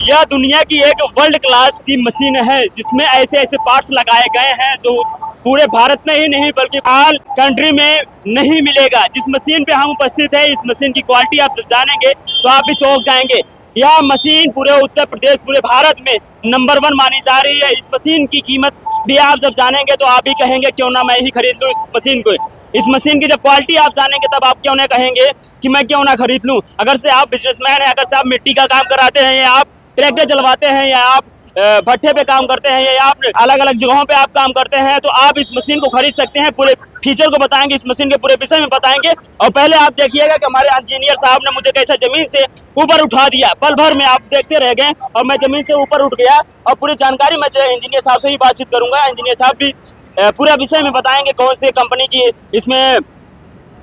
यह दुनिया की एक वर्ल्ड क्लास की मशीन है जिसमें ऐसे ऐसे पार्ट्स लगाए गए हैं जो पूरे भारत में ही नहीं बल्कि ऑल कंट्री में नहीं मिलेगा। जिस मशीन पे हम उपस्थित है, इस मशीन की क्वालिटी आप जब जानेंगे तो आप भी चौंक जाएंगे। यह मशीन पूरे उत्तर प्रदेश, पूरे भारत में नंबर 1 मानी जा रही है। इस मशीन की कीमत भी आप जब जानेंगे तो आप भी कहेंगे क्यों ना मैं ही खरीद लूँ इस मशीन को। इस मशीन की जब क्वालिटी आप जानेंगे तब आप क्यों ना कहेंगे कि मैं क्यों ना खरीद लूँ। अगर से आप बिजनेसमैन हैं, अगर से आप मिट्टी का काम कराते हैं या आप ट्रैक्टर चलवाते हैं या आप भट्ठे पे काम करते हैं या आप अलग अलग जगहों पे आप काम करते हैं, तो आप इस मशीन को खरीद सकते हैं। पूरे फीचर को बताएंगे, इस मशीन के पूरे विषय में बताएंगे। और पहले आप देखिएगा कि हमारे इंजीनियर साहब ने मुझे कैसे जमीन से ऊपर उठा दिया, पल भर में आप देखते रह गए और मैं जमीन से ऊपर उठ गया। और पूरी जानकारी मैं इंजीनियर साहब से ही बातचीत करूंगा। इंजीनियर साहब भी पूरा विषय में बताएंगे कौन से कंपनी की इसमें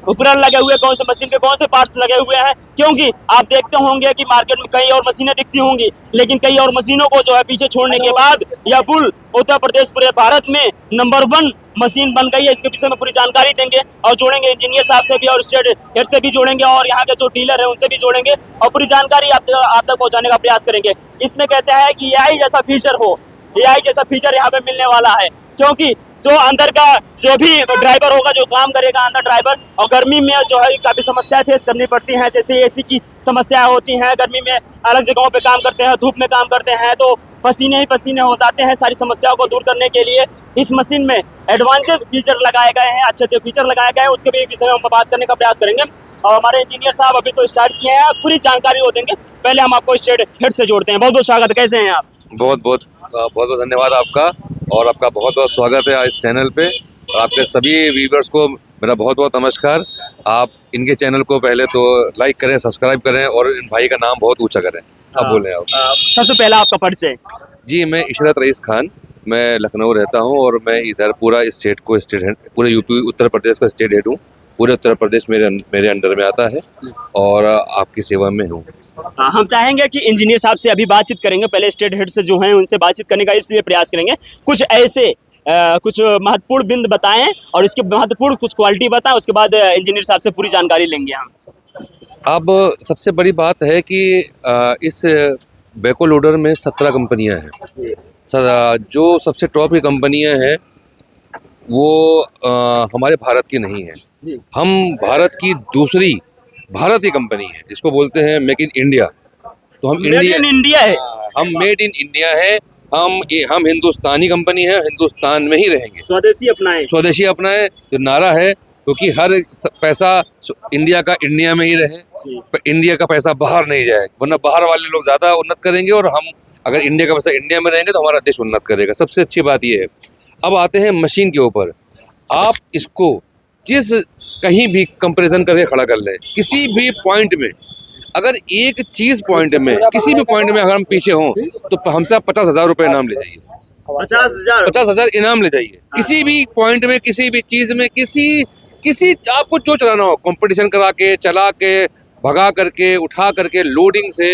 उपकरण लगे हुए, कौन से मशीन के कौन से पार्ट्स लगे हुए हैं। क्योंकि आप देखते होंगे कि मार्केट में कई और मशीनें दिखती होंगी, लेकिन कई और मशीनों को जो है पीछे छोड़ने के बाद यह पुल उत्तर प्रदेश पूरे भारत में नंबर 1 मशीन बन गई है। इसके विषय में पूरी जानकारी देंगे और जोड़ेंगे इंजीनियर साहब से भी और स्टेट हेड से भी जोड़ेंगे और यहाँ के जो डीलर है उनसे भी जोड़ेंगे और पूरी जानकारी आप तक पहुँचाने का प्रयास करेंगे। इसमें कहते हैं कि AI जैसा फीचर हो, AI जैसा फीचर यहाँ पे मिलने वाला है। क्योंकि जो अंदर का जो भी ड्राइवर होगा, जो काम करेगा अंदर ड्राइवर, और गर्मी में जो है काफ़ी समस्याएं फेस करनी पड़ती हैं, जैसे AC की समस्याएं होती हैं। गर्मी में अलग जगहों पे काम करते हैं, धूप में काम करते हैं तो पसीने ही पसीने हो जाते हैं। सारी समस्याओं को दूर करने के लिए इस मशीन में एडवांस फीचर लगाए गए हैं, अच्छे अच्छे फीचर लगाए गए हैं। उसके भी विषय में हम बात करने का प्रयास करेंगे और हमारे इंजीनियर साहब अभी तो स्टार्ट किए हैं, पूरी जानकारी वो देंगे। पहले हम आपको स्टेट हेड से जोड़ते हैं। बहुत बहुत स्वागत, कैसे हैं आप? बहुत बहुत धन्यवाद आपका और आपका बहुत बहुत स्वागत है इस चैनल पे। और आपके सभी व्यूअर्स को मेरा बहुत बहुत नमस्कार। आप इनके चैनल को पहले तो लाइक करें, सब्सक्राइब करें और इन भाई का नाम बहुत ऊंचा करें। आप बोलें आप। सबसे पहला आपका परिचय। जी, मैं इशरत रईस खान, मैं लखनऊ रहता हूँ और मैं इधर पूरा स्टेट को स्टेट हेड, पूरे यूपी उत्तर प्रदेश का स्टेट हेड हूँ। पूरे उत्तर प्रदेश मेरे अंडर में आता है और आपकी सेवा में हूँ। हम चाहेंगे कि इंजीनियर साहब से अभी बातचीत करेंगे। पहले स्टेट हेड से जो हैं उनसे बातचीत करने का इसलिए प्रयास करेंगे। कुछ ऐसे कुछ महत्वपूर्ण बिंदु बताएं और इसके महत्वपूर्ण कुछ क्वालिटी बताएं, उसके बाद इंजीनियर साहब से पूरी जानकारी लेंगे हम। अब सबसे बड़ी बात है कि इस बैको लोडर में 17 कंपनियां हैं। जो सबसे टॉप की कंपनियां हैं वो हमारे भारत की नहीं है। हम भारत की दूसरी भारत की कंपनी है, जिसको बोलते हैं मेक इन इंडिया। तो हम इंडिया है, हम मेड इन इंडिया है। हम हिंदुस्तानी कंपनी है, हिंदुस्तान में ही रहेंगे। स्वदेशी अपनाएं, स्वदेशी अपनाएं जो नारा है, क्योंकि हर पैसा इंडिया का इंडिया में ही रहे, इंडिया का पैसा बाहर नहीं जाए, वरना बाहर वाले लोग ज़्यादा उन्नत करेंगे और हम अगर इंडिया का पैसा इंडिया में रहेंगे तो हमारा देश उन्नत करेगा। सबसे अच्छी बात ये है। अब आते हैं मशीन के ऊपर। आप इसको जिस कहीं भी कंपैरिजन करके खड़ा कर लें, किसी भी पॉइंट में, अगर एक चीज़ पॉइंट में, किसी भी पॉइंट में अगर हम पीछे हों तो हमसे 50,000 रुपये इनाम ले जाइए। 50,000 इनाम ले जाइए। किसी भी पॉइंट में, किसी भी चीज़ में, किसी आपको जो चलाना हो, कंपटीशन करा के, चला के, भगा करके, उठा करके, लोडिंग से,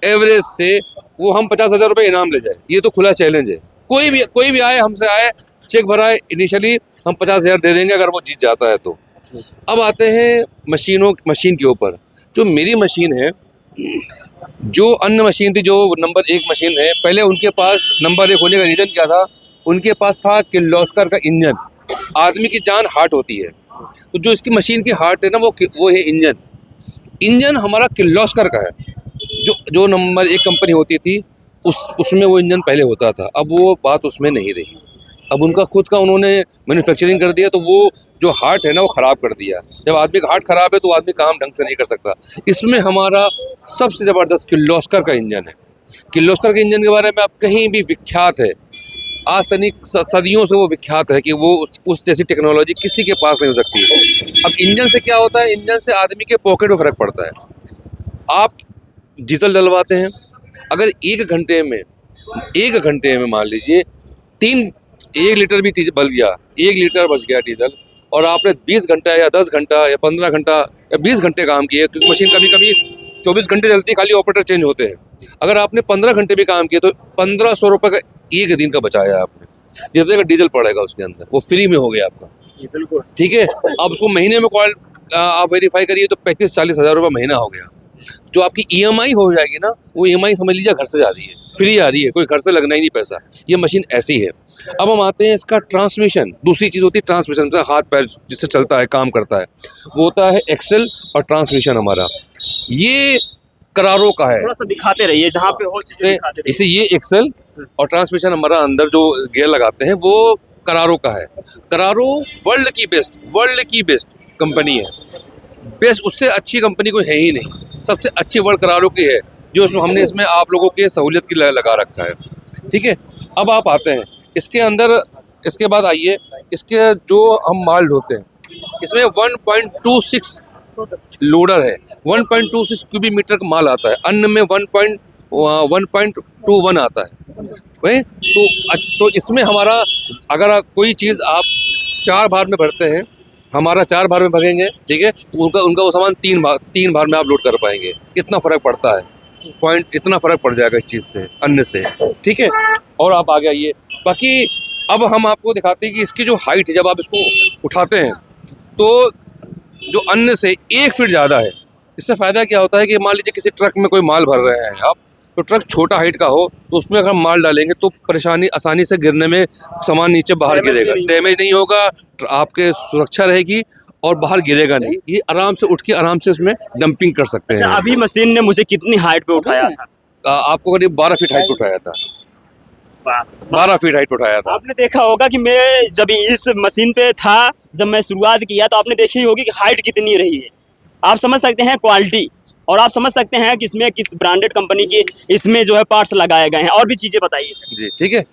एवरेज से, वो हम 50,000 रुपये इनाम ले जाए। ये तो खुला चैलेंज है। कोई भी आए, हमसे आए, चेक भराए, इनिशियली हम 50,000 दे देंगे अगर वो जीत जाता है तो। अब आते हैं मशीन के ऊपर। जो मेरी मशीन है, जो अन्य मशीन थी, जो नंबर 1 मशीन है, पहले उनके पास नंबर 1 होने का रीज़न क्या था? उनके पास था किर्लोस्कर का इंजन। आदमी की जान हार्ट होती है, तो जो इसकी मशीन की हार्ट है ना, वो है इंजन हमारा किर्लोस्कर का है। जो नंबर 1 कंपनी होती थी उसमें वो इंजन पहले होता था। अब वो बात उसमें नहीं रही। अब उनका खुद का उन्होंने मैन्युफैक्चरिंग कर दिया, तो वो जो हार्ट है ना वो ख़राब कर दिया। जब आदमी का हार्ट ख़राब है तो आदमी काम ढंग से नहीं कर सकता। इसमें हमारा सबसे ज़बरदस्त किर्लोस्कर का इंजन है। किर्लोस्कर के इंजन के बारे में आप कहीं भी विख्यात है, आज सदियों से वो विख्यात है कि वो उस जैसी टेक्नोलॉजी किसी के पास नहीं हो सकती। अब इंजन से क्या होता है? इंजन से आदमी के पॉकेट में फ़र्क पड़ता है। आप डीजल डलवाते हैं, अगर एक घंटे में मान लीजिए 1 लीटर भी बच गया, 1 लीटर बच गया डीजल, और आपने 20 घंटा या 10 घंटा या 15 घंटा या 20 घंटे काम किए, क्योंकि मशीन कभी कभी 24 घंटे चलती है, खाली ऑपरेटर चेंज होते हैं। अगर आपने 15 घंटे भी काम किए तो 1,500 रुपये का एक दिन का बचाया आपने। जितने का डीजल पड़ेगा उसके अंदर, वो फ्री में हो गया आपका। ठीक है। अब उसको महीने में आप वेरीफाई करिए तो 35-40 हज़ार रुपये महीना हो गया। जो आपकी EMI हो जाएगी ना, वो EMI समझ लीजिए घर से जा रही है, फ्री आ रही है, कोई घर से लगना ही नहीं पैसा। ये मशीन ऐसी है। अब हम आते हैं इसका ट्रांसमिशन। दूसरी चीज़ होती है ट्रांसमिशन, मतलब हाथ पैर जिससे चलता है, काम करता है, वो होता है एक्सेल और ट्रांसमिशन हमारा। ये करारों का है। थोड़ा सा दिखाते रहिए जहाँ पे हो चीजें दिखाते रहिए। इसे ये एक्सेल और ट्रांसमिशन हमारा अंदर जो गियर लगाते हैं वो करारों का है। करारो वर्ल्ड की बेस्ट कंपनी है। बेस्ट, उससे अच्छी कंपनी कोई है ही नहीं। सबसे अच्छी वर्ल्ड करारों की है, जो उसमें हमने इसमें आप लोगों के सहूलियत की लगा रखा है। ठीक है, अब आप आते हैं इसके अंदर। इसके बाद आइए, इसके जो हम माल ढोते हैं, इसमें 1.26 लोडर है। 1.26 क्यूबिक मीटर का माल आता है। अन्न में 1.21 आता है। तो इसमें हमारा, अगर कोई चीज़ आप 4 भार में भरते हैं, हमारा 4 भार में भरेंगे, ठीक है, उनका वो सामान 3 भार में आप लोड कर पाएंगे। इतना फ़र्क पड़ता है, इतना फ़र्क पड़ जाएगा इस चीज़ से, अन्न से। ठीक है, और आप आगे आइए। बाकी अब हम आपको दिखाते हैं कि इसकी जो हाइट है, जब आप इसको उठाते हैं तो जो अन्न से 1 फीट ज़्यादा है। इससे फ़ायदा क्या होता है कि मान लीजिए किसी ट्रक में कोई माल भर रहे हैं आप, तो ट्रक छोटा हाइट का हो तो उसमें अगर हम माल डालेंगे तो आसानी से गिरने में सामान नीचे बाहर गिरेगा, डैमेज नहीं होगा, आपके सुरक्षा रहेगी और बाहर गिरेगा नहीं। ये आराम से उठ के आराम से इसमें डंपिंग कर सकते हैं। अभी मशीन ने मुझे कितनी हाइट पे उठाया था? आपको करीब 12 फीट हाइट पे उठाया था। 12 फीट हाइट उठाया था। आपने देखा होगा कि मैं जब इस मशीन पे था, जब मैं शुरुआत किया, तो आपने देखी होगी कि हाइट कितनी रही है। आप समझ सकते हैं क्वालिटी, और आप समझ सकते हैं कि इसमें किस ब्रांडेड कंपनी की इसमें जो है पार्ट्स लगाए गए हैं। और भी चीज़ें बताइए सर। जी ठीक है।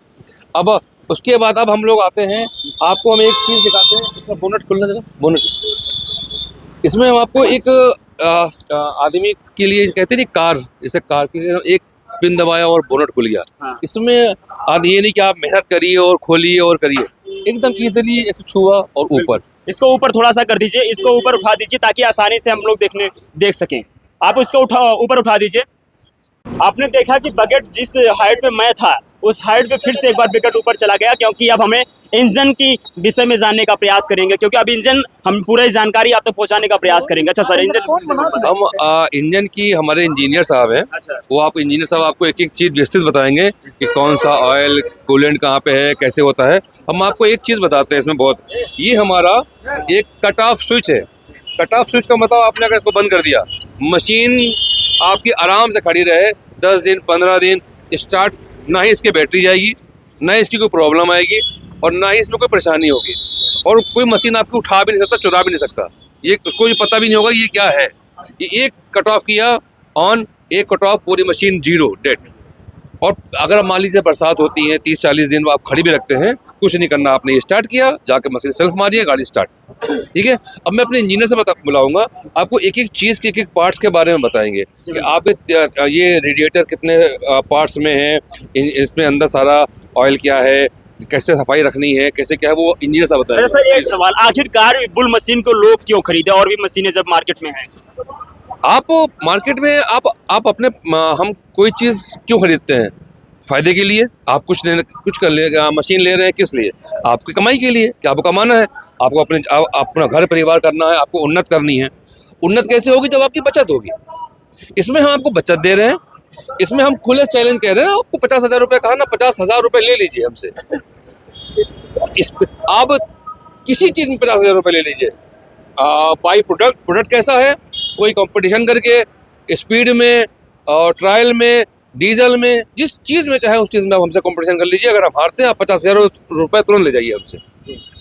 अब उसके बाद अब हम लोग आते हैं, आपको हम एक चीज़ दिखाते हैं। इसका बोनट खुलना जरा, बोनट। इसमें हम आपको एक आदमी के लिए कहते हैं कार, जैसे कार के एक पिन दबाया और बोनट खुल गया। हाँ। इसमें ये नहीं कि आप मेहनत करिए और खोलिए और करिए, एकदम इजीली ऐसे छुआ और ऊपर। इसको ऊपर थोड़ा सा कर दीजिए, इसको ऊपर उठा दीजिए ताकि आसानी से हम लोग देख सकें। आप इसको ऊपर उठा दीजिए। आपने देखा कि बकेट जिस हाइट पे मैं था, उस हाइट पे फिर से एक बार बकेट ऊपर चला गया, क्योंकि अब हमें इंजन की विषय में जानने का प्रयास करेंगे, क्योंकि अब इंजन हम पूरी जानकारी आप तक पहुंचाने का प्रयास करेंगे। अच्छा सर, इंजन हम इंजन की हमारे इंजीनियर साहब हैं। अच्छा। वो आप इंजीनियर साहब आपको एक एक चीज़ विस्तृत बताएंगे कि कौन सा ऑयल कूलेंट कहाँ पे है, कैसे होता है। हम आपको एक चीज़ बताते हैं इसमें बहुत, ये हमारा एक कट ऑफ स्विच है। कट ऑफ स्विच का मतलब आपने अगर इसको बंद कर दिया, मशीन आपकी आराम से खड़ी रहे 10 दिन 15 दिन स्टार्ट, ना ही इसकी बैटरी जाएगी, ना इसकी कोई प्रॉब्लम आएगी और ना ही इसमें कोई परेशानी होगी। और कोई मशीन आपकी उठा भी नहीं सकता, चुरा भी नहीं सकता। ये उसको ये पता भी नहीं होगा ये क्या है। ये एक कट ऑफ किया ऑन, एक कट ऑफ, पूरी मशीन जीरो, डेड। और अगर मान लीजिए बरसात होती है 30-40 दिन आप खड़ी भी रखते हैं, कुछ नहीं करना, आपने ये स्टार्ट किया, जाके मशीन सेल्फ मारिए, गाड़ी स्टार्ट। ठीक है। अब मैं अपने इंजीनियर से बुलाऊंगा, आपको एक एक चीज़ के एक एक पार्ट्स के बारे में बताएंगे कि आपके ये रेडिएटर कितने पार्ट्स में है, इसमें अंदर सारा ऑयल क्या है, कैसे सफाई रखनी है, कैसे क्या है, वो इंजीनियर साहब बताएंगे। सर एक सवाल, आखिरकार बुल मशीन को लोग क्यों खरीदे, और भी मशीनें जब मार्केट में हैं? आप मार्केट में आप अपने हम कोई चीज़ क्यों खरीदते हैं? फायदे के लिए। आप कुछ कर ले, मशीन ले रहे हैं किस लिए? आपकी कमाई के लिए, कि आपको कमाना है, आपको अपना घर परिवार करना है, आपको उन्नत करनी है। उन्नत कैसे होगी? जब आपकी बचत होगी। इसमें हम आपको बचत दे रहे हैं, इसमें हम खुले चैलेंज कह रहे हैं। आपको 50,000 रुपये कहा ना, 50,000 रुपये ले लीजिए हमसे। आप किसी चीज़ में 50,000 रुपये ले लीजिए। बाई प्रोडक्ट कैसा है, कोई कंपटीशन करके स्पीड में और ट्रायल में, डीजल में, जिस चीज़ में चाहे उस चीज़ में आप हमसे कंपटीशन कर लीजिए। अगर हम हारते हैं, आप 50,000 रुपये तुरंत ले जाइए हमसे।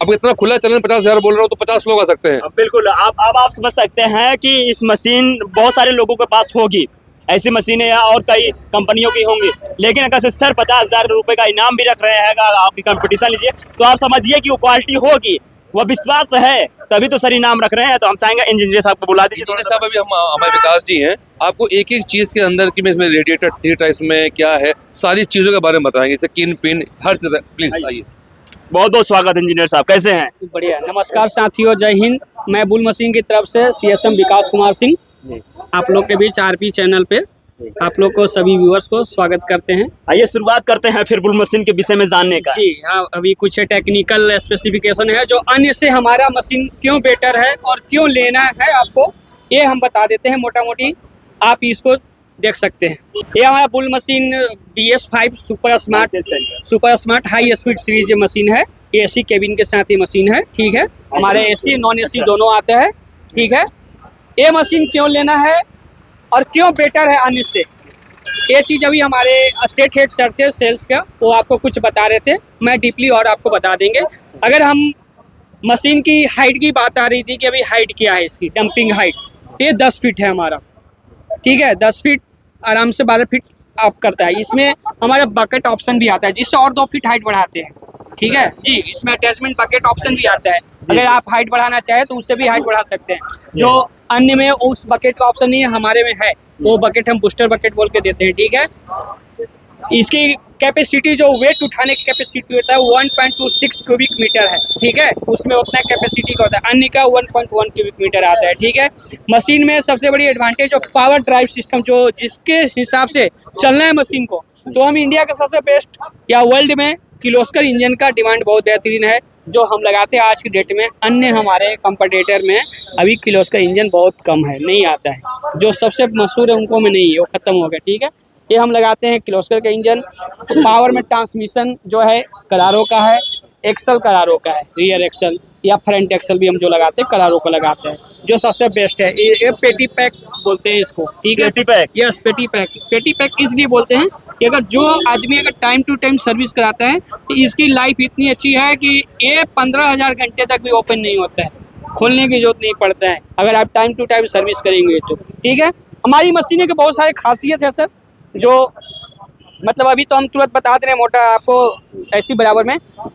अब इतना खुला चैलेंज 50,000 बोल रहा हूँ तो 50 लोग आ सकते हैं। बिल्कुल। आप समझ सकते हैं कि इस मशीन बहुत सारे लोगों के पास होगी, ऐसी मशीनें और कई कंपनियों की होंगी, लेकिन अगर सर 50,000 रुपये का इनाम भी रख रहे हैं, अगर आपकी कंपटीशन लीजिए, तो आप समझिए कि वो क्वालिटी होगी, वो विश्वास है, तभी तो सर इनाम रख रहे हैं। तो हम चाहेंगे इंजीनियर साहब को बुला दीजिए। इंजीनियर साहब अभी हमारे विकास जी हैं, आपको एक एक चीज़ के अंदर कि इसमें रेडिएटर थीटा इसमें क्या है, सारी चीज़ों के बारे में बताएंगे, जैसे किन पिन हर चीज़। प्लीज़ आइए। बहुत बहुत स्वागत इंजीनियर साहब, कैसे हैं? बढ़िया। नमस्कार साथियों, जय हिंद। मैं बुल मशीन की तरफ से CSM विकास कुमार सिंह आप लोग के बीच RP चैनल पे आप लोग को, सभी व्यूअर्स को स्वागत करते हैं। आइए शुरुआत करते हैं फिर बुल मशीन के विषय में जानने का। जी हाँ, अभी कुछ टेक्निकल स्पेसिफिकेशन है जो अन्य से हमारा मशीन क्यों बेटर है और क्यों लेना है आपको, ये हम बता देते हैं मोटा मोटी। आप इसको देख सकते हैं। ये हमारा bull machine BS5 super smart high speed series machine है। AC केबिन के साथ ये मशीन है, ठीक है। हमारे AC नॉन AC दोनों आते हैं, ठीक है। ये मशीन क्यों लेना है और क्यों बेटर है अन्य से, ये चीज़ अभी हमारे स्टेट हेड सर थे सेल्स का, वो आपको कुछ बता रहे थे, मैं डीपली और आपको बता देंगे। अगर हम मशीन की हाइट की बात आ रही थी कि अभी हाइट क्या है इसकी, डंपिंग हाइट, ये 10 फीट है हमारा, ठीक है। 10 फीट आराम से 12 फीट अप करता है। इसमें हमारा बकेट ऑप्शन भी आता है जिससे और 2 फीट हाइट बढ़ाते हैं, ठीक है जी। इसमें अटैचमेंट बकेट ऑप्शन भी आता है, अगर आप हाइट बढ़ाना चाहें तो उससे भी हाइट बढ़ा सकते हैं। जो अन्य में उस बकेट का ऑप्शन नहीं है, हमारे में है, वो बकेट हम बूस्टर बकेट बोल के देते हैं, ठीक है। इसकी कैपेसिटी जो वेट उठाने की कैपेसिटी होता है 1.26 क्यूबिक मीटर है, ठीक है। उसमें उतना कैपेसिटी का होता है, अन्य का 1.1 क्यूबिक मीटर आता है, ठीक है। मशीन में सबसे बड़ी एडवांटेज जो पावर ड्राइव सिस्टम, जो जिसके हिसाब से चलना है मशीन को, तो हम इंडिया का सबसे बेस्ट या वर्ल्ड में किर्लोस्कर इंजन का डिमांड बहुत बेहतरीन है, जो हम लगाते हैं आज की डेट में। अन्य हमारे कंपटीटर में अभी किर्लोस्कर इंजन बहुत कम है, नहीं आता है। जो सबसे मशहूर है उनको में नहीं है, वो ख़त्म हो गया, ठीक है। ये हम लगाते हैं किर्लोस्कर का इंजन। पावर में ट्रांसमिशन जो है करारो का है, एक्सल करारो का है, रियर एक्सल या फ्रंट एक्सल भी हम जो लगाते हैं करारो का लगाते हैं, जो सबसे बेस्ट है। ये पेटी पैक बोलते हैं इसको, ठीक है। पेटी पैक, यस पेटी पैक इसलिए बोलते हैं कि अगर जो आदमी अगर टाइम टू टाइम सर्विस कराता है तो इसकी लाइफ इतनी अच्छी है कि ये 15,000 घंटे तक भी ओपन नहीं होता है, खोलने की जरूरत नहीं पड़ता है अगर आप टाइम टू टाइम सर्विस करेंगे तो, ठीक है। हमारी मशीनें के बहुत सारे खासियत है सर, जो मतलब अभी तो हम तुरंत बता दे रहे हैं मोटा आपको ऐसी बराबर में।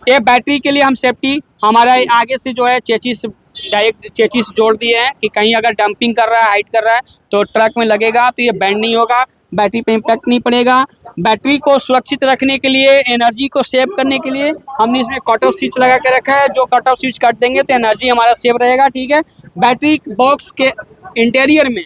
ये बैटरी के लिए हम सेफ्टी हमारा आगे से जो है चेचिस, डायरेक्ट चेचिस जोड़ दिए हैं कि कहीं अगर डंपिंग कर रहा है, हाइट कर रहा है तो ट्रक में लगेगा तो ये बैंड नहीं होगा, बैटरी पे इम्पैक्ट नहीं पड़ेगा। बैटरी को सुरक्षित रखने के लिए, एनर्जी को सेव करने के लिए हमने इसमें कट ऑफ स्विच लगा के रखा है, जो कट ऑफ स्विच काट देंगे तो एनर्जी हमारा सेव रहेगा, ठीक है। बैटरी बॉक्स के इंटीरियर में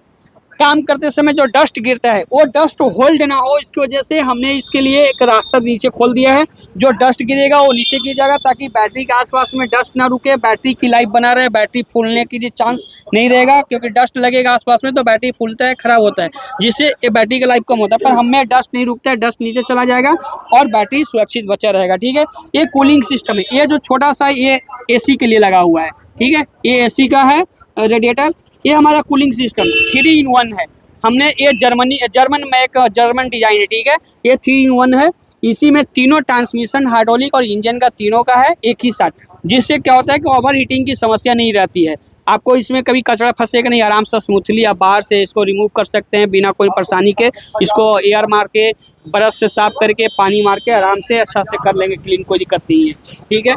काम करते समय जो डस्ट गिरता है वो डस्ट होल्ड ना हो, इसकी वजह से हमने इसके लिए एक रास्ता नीचे खोल दिया है। जो डस्ट गिरेगा वो नीचे की जाएगा ताकि बैटरी के आसपास में डस्ट ना रुके, बैटरी की लाइफ बना रहे, बैटरी फूलने की भी चांस नहीं रहेगा, क्योंकि डस्ट लगेगा आसपास में तो बैटरी फूलता है, खराब होता है, जिससे ये बैटरी का लाइफ कम होता है। पर हमें डस्ट नहीं रुकता है, डस्ट नीचे चला जाएगा और बैटरी सुरक्षित बचा रहेगा, ठीक है। ये कूलिंग सिस्टम है, ये जो छोटा सा ये AC के लिए लगा हुआ है, ठीक है। ये AC का है रेडिएटर। ये हमारा कूलिंग सिस्टम 3-in-1 है। हमने ये जर्मन डिजाइन है, ठीक है। ये 3-in-1 है। इसी में तीनों ट्रांसमिशन, हाइड्रोलिक और इंजन का तीनों का है एक ही साथ, जिससे क्या होता है कि ओवर हीटिंग की समस्या नहीं रहती है। आपको इसमें कभी कचरा फंसेगा नहीं, आराम से स्मूथली आप बाहर से इसको रिमूव कर सकते हैं बिना कोई परेशानी के। इसको एयर मार के, ब्रश से साफ करके, पानी मार के आराम से अच्छा से कर लेंगे क्लीन, कोई दिक्कत नहीं है, ठीक है।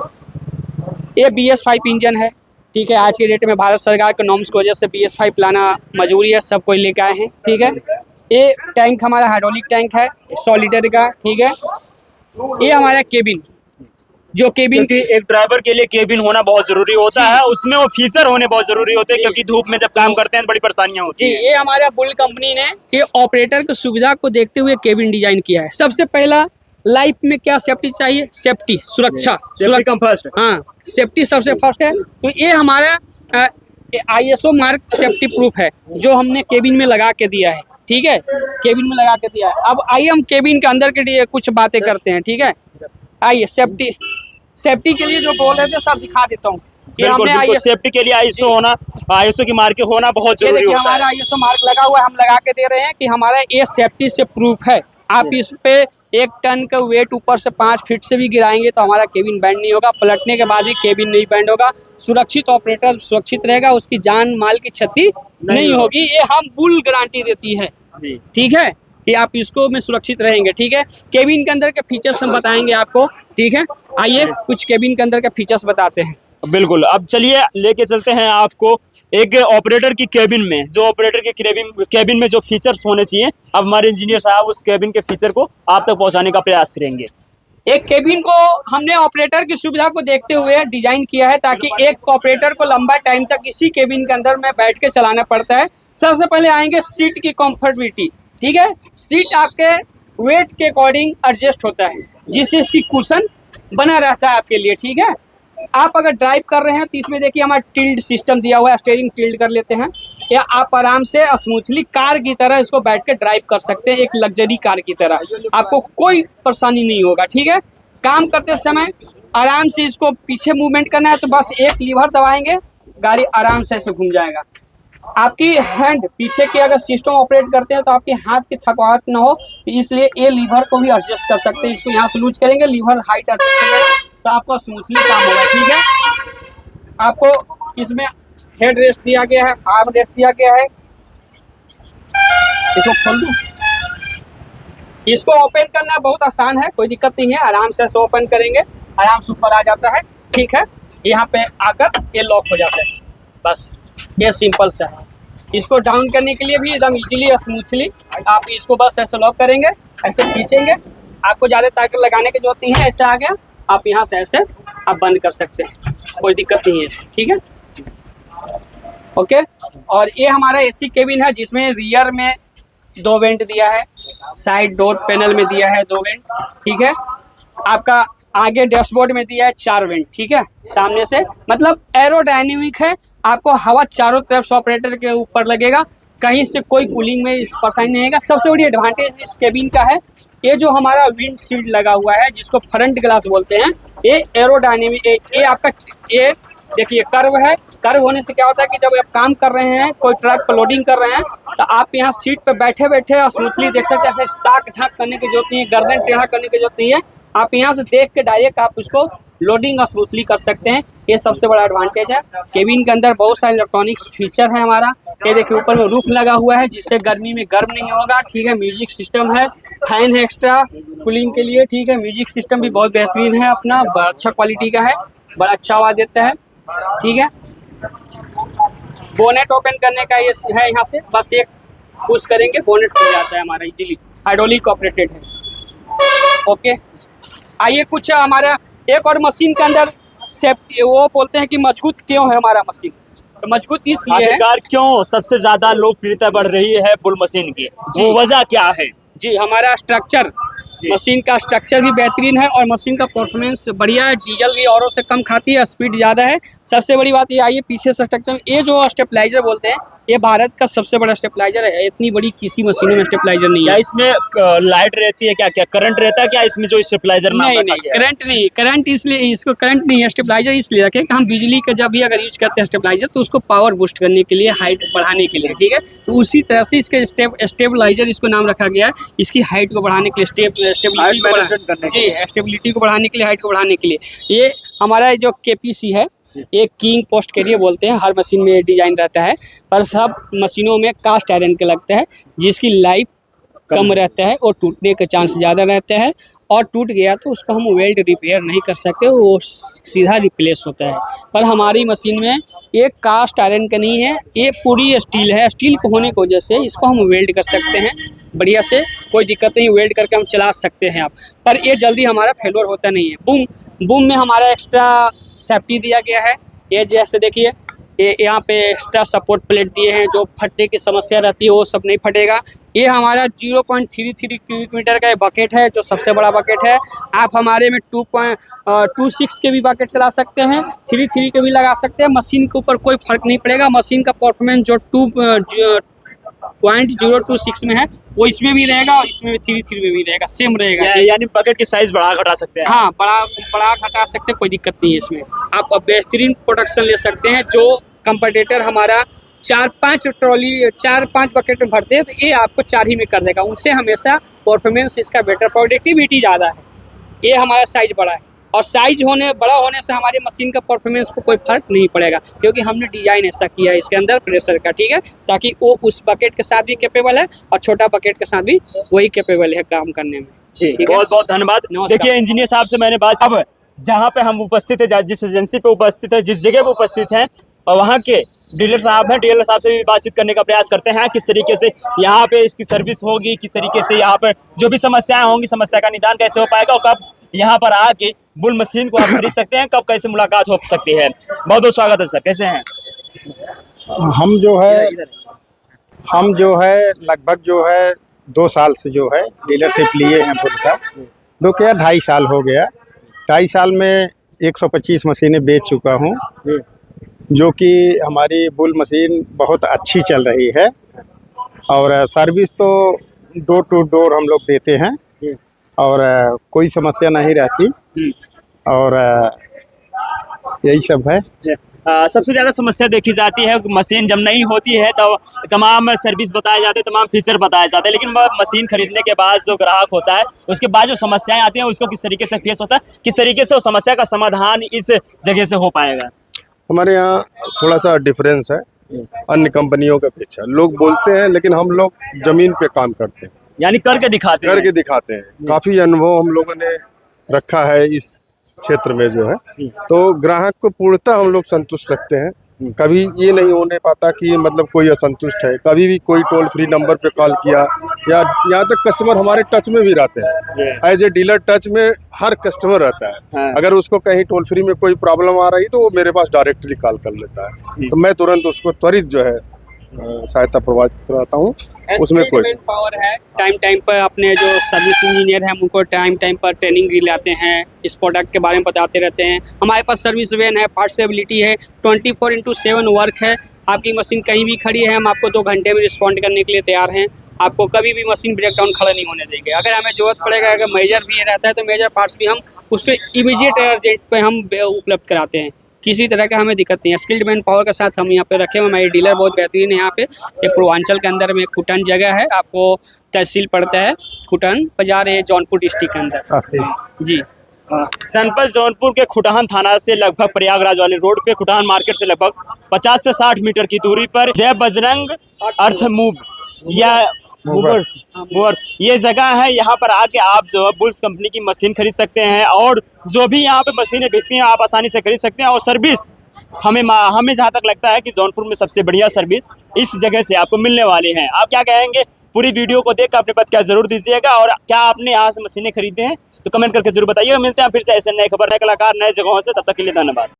ये BS5 इंजन है, ठीक है। आज के डेट में भारत सरकार के नॉर्म्स की वजह से BS5 लाना मजबूरी है, सब कोई लेके आए हैं, ठीक है। ये टैंक हमारा हाइड्रोलिक टैंक है 100 लीटर का, ठीक है। ये हमारा केबिन, जो केबिन क्योंकि एक ड्राइवर के लिए केबिन होना बहुत जरूरी होता है, उसमें वो फीचर होने बहुत जरूरी होते हैं, क्योंकि धूप में जब काम करते हैं तो बड़ी परेशानियां होती जी, हैं। ये हमारा बुल कंपनी ने ये ऑपरेटर की सुविधा को देखते हुए केबिन डिजाइन किया है। सबसे पहला लाइफ में क्या सेफ्टी चाहिए, सेफ्टी, सुरक्षा, सेफ्टी फर्स्ट, हाँ, सेफ्टी सबसे फर्स्ट है। तो ये हमारा ISO मार्क सेफ्टी प्रूफ है, जो हमने केबिन में लगा के दिया है, ठीक है। केबिन में लगा के दिया है। अब आइए हम केबिन के अंदर के लिए कुछ बातें करते हैं, ठीक है। आइए सेफ्टी के लिए जो बोल रहे थे सब दिखा देता हूँ। बिल्कुल सेफ्टी के लिए ISO की मार्क होना बहुत जरूरी होता है। हमारा ISO मार्क लगा हुआ है, हम लगा के दे रहे हैं कि हमारा ये सेफ्टी से प्रूफ है। आप इस पे 1 टन का वेट ऊपर से 5 फीट से भी गिराएंगे तो हमारा केबिन बैंड नहीं होगा, पलटने के बाद भी केबिन नहीं बैंड होगा। सुरक्षित ऑपरेटर सुरक्षित रहेगा, उसकी जान माल की क्षति नहीं होगी। ये हम बुल गारंटी देती है, ठीक है, कि आप इसको में सुरक्षित रहेंगे, ठीक है। केबिन के अंदर के फीचर्स हम बताएंगे आपको, ठीक है। आइए कुछ केबिन के अंदर के फीचर्स बताते हैं। बिल्कुल, अब चलिए लेके चलते हैं आपको एक ऑपरेटर की केबिन में, जो ऑपरेटर के केबिन में जो फीचर्स होने चाहिए, अब हमारे इंजीनियर साहब उस केबिन के फीचर को आप तक पहुंचाने का प्रयास करेंगे। एक केबिन को हमने ऑपरेटर की सुविधा को देखते हुए डिजाइन किया है, ताकि एक ऑपरेटर को लंबा टाइम तक इसी केबिन के अंदर में बैठ के चलाना पड़ता है। सबसे पहले आएंगे सीट की कंफर्टेबिलिटी, ठीक है। सीट आपके वेट के अकॉर्डिंग एडजस्ट होता है, जिससे इसकी कुशन बना रहता है आपके लिए, ठीक है। आप अगर ड्राइव कर रहे हैं तो इसमें देखिए हमारा टिल्ड सिस्टम दिया हुआ है, स्टीयरिंग टिल्ड कर लेते हैं। या आप आराम से स्मूथली कार की तरह इसको बैठ के ड्राइव कर सकते हैं, एक लग्जरी कार की तरह। आपको कोई परेशानी नहीं होगा, ठीक है। काम करते समय आराम से इसको पीछे मूवमेंट करना है तो बस एक लीवर दबाएंगे, गाड़ी आराम से ऐसे घूम जाएगा। आपकी हैंड पीछे के अगर सिस्टम ऑपरेट करते हैं तो आपके हाथ की थकावट ना हो, इसलिए ये लीवर को भी एडजस्ट कर सकते हैं। इसको यहाँ से लूज करेंगे, लीवर हाइट एडजस्ट करेंगे तो आपका स्मूथली काम होगा, ठीक है। आपको इसमें हेड रेस्ट दिया गया है, आर्म रेस्ट दिया गया है। इसको खोल दूं, इसको ओपन करना बहुत आसान है, कोई दिक्कत नहीं है। आराम से ऐसे ओपन करेंगे, आराम से ऊपर आ जाता है, ठीक है। यहाँ पे आकर ये लॉक हो जाता है, बस ये सिंपल सा है। इसको डाउन करने के लिए भी एकदम इजीली और स्मूथली आप इसको बस ऐसे लॉक करेंगे, ऐसे खींचेंगे। आपको ज़्यादा ताकत लगाने की जरूरत नहीं है, ऐसे आ गया, आप यहाँ से ऐसे आप बंद कर सकते हैं, कोई दिक्कत नहीं है, ठीक है। ओके, और ये हमारा एसी केबिन है जिसमें रियर में 2 वेंट दिया है, साइड डोर पैनल में दिया है 2 वेंट, ठीक है। आपका आगे डैशबोर्ड में दिया है 4 वेंट, ठीक है। सामने से मतलब एरोडायनेमिक है, आपको हवा चारों तरफ से ऑपरेटर के ऊपर लगेगा, कहीं से कोई कूलिंग में इस परेशानी नहीं आएगा। सबसे बड़ी एडवांटेज इस केबिन का है ये जो हमारा विंड शील्ड लगा हुआ है जिसको फ्रंट ग्लास बोलते हैं, ये एरोडायनेमिक, ये आपका ये देखिए कर्व है। कर्व होने से क्या होता है कि जब आप काम कर रहे हैं, कोई ट्रक पर लोडिंग कर रहे हैं तो आप यहाँ सीट पर बैठे बैठे स्मूथली देख सकते हैं, ऐसे ताक झाँक करने की जरूरत नहीं है, गर्दन टेढ़ा करने की जरूरत नहीं है। आप यहाँ से देख के डायरेक्ट आप उसको लोडिंग स्मूथली कर सकते हैं, ये सबसे बड़ा एडवांटेज है। केबिन के अंदर बहुत सारे इलेक्ट्रॉनिक्स फीचर है हमारा, ये देखिए ऊपर में रूफ लगा हुआ है जिससे गर्मी में गर्म नहीं होगा, ठीक है। म्यूजिक सिस्टम है, फैन है एक्स्ट्रा कूलिंग के लिए, ठीक है। म्यूजिक सिस्टम भी बहुत बेहतरीन है अपना, बड़ा अच्छा क्वालिटी का है, बड़ा अच्छा आवाज़ देता है, ठीक है। बोनेट ओपन करने का ये है, यहाँ से बस एक पुश करेंगे बोनेट खुल जाता है हमारा इजीली, हाइड्रोलिक ऑपरेटेड है। ओके, आइए कुछ हमारा एक और मशीन के अंदर सेफ्टी, वो बोलते हैं कि मजबूत क्यों है हमारा मशीन, तो मजबूत इसलिए है। आखिरकार क्यों सबसे ज्यादा लोकप्रियता बढ़ रही है बुल मशीन की, वो वजह क्या है? जी, हमारा स्ट्रक्चर, मशीन का स्ट्रक्चर भी बेहतरीन है और मशीन का परफॉर्मेंस बढ़िया है, डीजल भी औरों से कम खाती है, स्पीड ज़्यादा है। सबसे बड़ी बात ये आइए पीछे से स्ट्रक्चर, ये जो स्टेबलाइजर बोलते हैं ये भारत का सबसे बड़ा स्टेबलाइजर है, इतनी बड़ी किसी मशीनों में स्टेबलाइजर नहीं क्या है। इसमें लाइट रहती है, क्या क्या करंट रहता है क्या इसमें जो स्टेबलाइजर नाम नहीं रखा नहीं, गया है? करंट नहीं, करंट इसलिए इसको करंट नहीं है, स्टेबलाइजर इसलिए रखें कि हम बिजली का जब भी अगर यूज करते हैं स्टेबलाइजर तो उसको पावर बूस्ट करने के लिए, हाइट बढ़ाने के लिए, ठीक है। तो उसी तरह से इसके स्टेबलाइजर इसको नाम रखा गया है, इसकी हाइट को बढ़ाने के लिए, स्टेबिलिटी को बढ़ाने के लिए, हाइट को बढ़ाने के लिए। ये हमारा जो केपीसी है, ये किंग पोस्ट के लिए बोलते हैं, हर मशीन में डिजाइन रहता है, पर सब मशीनों में कास्ट आयरन के लगता है जिसकी लाइफ कम रहता है और टूटने के चांस ज़्यादा रहते हैं, और टूट गया तो उसको हम वेल्ड रिपेयर नहीं कर सकते, वो सीधा रिप्लेस होता है। पर हमारी मशीन में ये कास्ट आयरन का नहीं है, ये पूरी स्टील है, स्टील को होने की वजह से इसको हम वेल्ड कर सकते हैं बढ़िया से, कोई दिक्कत नहीं, वेल्ड करके हम चला सकते हैं आप, पर ये जल्दी हमारा फेलियर होता नहीं है। बूम में हमारा एक्स्ट्रा सेफ्टी दिया गया है, ये जैसे देखिए ये यहाँ पे एक्स्ट्रा सपोर्ट प्लेट दिए हैं, जो फटने की समस्या रहती है वो सब नहीं फटेगा। ये हमारा 0.33 क्यूबिक मीटर का बकेट है, जो सबसे बड़ा बकेट है। आप हमारे में 2.26 के भी बकेट चला सकते हैं, 33 के भी लगा सकते हैं, मशीन के ऊपर कोई फर्क नहीं पड़ेगा। मशीन का परफॉर्मेंस जो 2.026 में है वो इसमें भी रहेगा और इसमें भी 33 में भी रहेगा, सेम रहेगा। यानी बकेट की साइज बढ़ा घटा सकते हैं? हाँ, बड़ा घटा सकते हैं, कोई दिक्कत नहीं है इसमें। आप बेहतरीन प्रोडक्शन ले सकते हैं, जो कंपटीटर हमारा 4-5 बकेट में भरते हैं तो ये आपको 4 ही में कर देगा, उनसे हमेशा परफॉर्मेंस इसका बेटर, प्रोडक्टिविटी ज़्यादा है। ये हमारा साइज बड़ा है और साइज बड़ा होने से हमारी मशीन का परफॉर्मेंस को कोई फर्क नहीं पड़ेगा, क्योंकि हमने डिजाइन ऐसा किया है इसके अंदर प्रेशर का, ठीक है, ताकि वो उस बकेट के साथ भी कैपेबल है और छोटा बकेट के साथ भी वही कैपेबल है काम करने में। जी, बहुत बहुत धन्यवाद। देखिए इंजीनियर साहब से मैंने बात, अब जहाँ पे हम उपस्थित है, जिस एजेंसी पे उपस्थित है, जिस जगह पे उपस्थित हैं, और वहाँ के डीलर साहब हैं, डीलर साहब से भी बातचीत करने का प्रयास करते हैं, किस तरीके से यहाँ पे इसकी सर्विस होगी, किस तरीके से यहाँ पर जो भी समस्याएं होंगी, समस्या का निदान कैसे हो पाएगा, और कब यहाँ पर आके बुल मशीन को आप खरीद सकते हैं, कब कैसे मुलाकात हो सकती है। बहुत बहुत स्वागत है सर, कैसे हैं? हम जो है लगभग 2 साल से जो है डीलरशिप लिए हैं बुल का, 2.5 साल हो गया। 2.5 साल में 125 मशीनें बेच चुका हूँ। जो कि हमारी बुल मशीन बहुत अच्छी चल रही है। और सर्विस तो डोर टू डोर हम लोग देते हैं और कोई समस्या नहीं रहती। और यही सब है। सबसे ज़्यादा समस्या देखी जाती है मशीन जब नहीं होती है तो तमाम सर्विस बताए जाते हैं, तमाम फीचर बताए जाते हैं, लेकिन वह मशीन खरीदने के बाद जो ग्राहक होता है उसके बाद जो समस्याएं आती हैं उसको किस तरीके से फेस होता है, किस तरीके से उस समस्या का समाधान इस जगह से हो पाएगा? हमारे यहाँ थोड़ा सा डिफरेंस है अन्य कंपनियों के अपेक्षा। लोग बोलते हैं लेकिन हम लोग जमीन पे काम करते हैं, यानी करके दिखाते हैं। करके दिखाते हैं। काफी अनुभव हम लोगों ने रखा है इस क्षेत्र में जो है, तो ग्राहक को पूर्णतः हम लोग संतुष्ट रखते हैं। कभी ये नहीं होने पाता कि मतलब कोई असंतुष्ट है। कभी भी कोई टोल फ्री नंबर पे कॉल किया या यहाँ तक कस्टमर हमारे टच में भी रहते हैं। एज ए डीलर टच में हर कस्टमर रहता है। अगर उसको कहीं टोल फ्री में कोई प्रॉब्लम आ रही तो वो मेरे पास डायरेक्टली कॉल कर लेता है, तो मैं तुरंत उसको त्वरित जो है सहायता प्रोवाइड कराता हूँ। उसमें कोई पावर है। टाइम पर अपने जो सर्विस इंजीनियर हैं उनको टाइम पर ट्रेनिंग दिलाते हैं, इस प्रोडक्ट के बारे में बताते रहते हैं। हमारे पास सर्विस वैन है, पार्ट्स अवेलेबिलिटी है, 24/7 वर्क है। आपकी मशीन कहीं भी खड़ी है, हम आपको 2 घंटे में रिस्पॉन्ड करने के लिए तैयार हैं। आपको कभी भी मशीन ब्रेकडाउन खड़ा नहीं होने देंगे। अगर हमें जरूरत पड़ेगा, अगर मेजर भी रहता है तो मेजर पार्ट्स भी हम उसके इमीडिएट अर्जेंट पे हम उपलब्ध कराते हैं। किसी तरह का हमें दिक्कत नहीं है। स्किल्ड मैन पावर के साथ हम यहाँ पे रखे हुए। हमारे डीलर बहुत बेहतरीन है। यहाँ पे ये पूर्वांचल के अंदर में खुटन जगह है, आपको तहसील पड़ता है खुटन, बाजार है जौनपुर डिस्ट्रिक्ट के अंदर। जी जनपद जौनपुर के खुटहान थाना से लगभग प्रयागराज वाले रोड पे खुटहान मार्केट से लगभग 50 से 60 मीटर की दूरी पर जय बजरंग अर्थ मूव या मूवर्स ये जगह है। यहाँ पर आके आप जो है बुल्स कंपनी की मशीन खरीद सकते हैं और जो भी यहाँ पे मशीनें बिकती हैं आप आसानी से खरीद सकते हैं। और सर्विस हमें जहाँ तक लगता है कि जौनपुर में सबसे बढ़िया सर्विस इस जगह से आपको मिलने वाली है। आप क्या कहेंगे? पूरी वीडियो को देख कर अपने प्रतिक्रिया जरूर दीजिएगा और क्या आपने यहाँ से मशीनें खरीदे हैं तो कमेंट करके जरूर बताइएगा। मिलते हैं फिर से ऐसे नए खबर, नए कलाकार, नए जगहों से। तब तक के लिए धन्यवाद।